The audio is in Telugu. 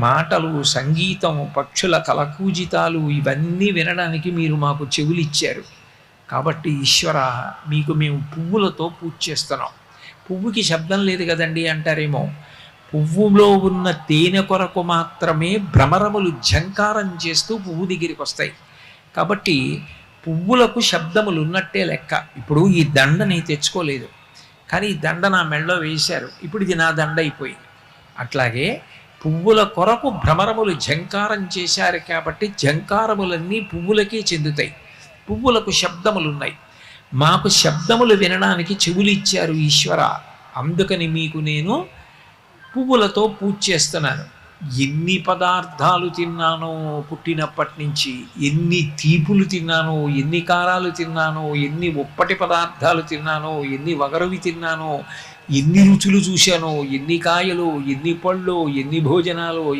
మాటలు, సంగీతం, పక్షుల కలకూజితాలు ఇవన్నీ వినడానికి మీరు మాకు చెవులిచ్చారు. కాబట్టి ఈశ్వర, మీకు మేము పువ్వులతో పూజ చేస్తున్నాం. పువ్వుకి శబ్దం లేదు కదండి అంటారేమో. పువ్వులో ఉన్న తేనె కొరకు మాత్రమే భ్రమరములు ఝంకారం చేస్తూ పువ్వు దగ్గరికి వస్తాయి. కాబట్టి పువ్వులకు శబ్దములు ఉన్నట్టే లెక్క. ఇప్పుడు ఈ దండని తెచ్చుకోలేదు, కానీ ఈ దండ నా మెడలో వేశారు, ఇప్పుడు ఇది నా దండ అయిపోయింది. అట్లాగే పువ్వుల కొరకు భ్రమరములు ఝంకారం చేశారు కాబట్టి ఝంకారములన్నీ పువ్వులకే చెందుతాయి. పువ్వులకు శబ్దములున్నాయి, మాకు శబ్దములు వినడానికి చెవులు ఇచ్చారు ఈశ్వర. అందుకని మీకు నేను పువ్వులతో పూజ చేస్తున్నాను. ఎన్ని పదార్థాలు తిన్నానో పుట్టినప్పటి నుంచి, ఎన్ని తీపులు తిన్నానో, ఎన్ని కారాలు తిన్నానో, ఎన్ని ఉప్పటి పదార్థాలు తిన్నానో, ఎన్ని వగరువి తిన్నానో, ఎన్ని రుచులు చూశానో, ఎన్ని కాయలు, ఎన్ని పళ్ళు, ఎన్ని భోజనాలు.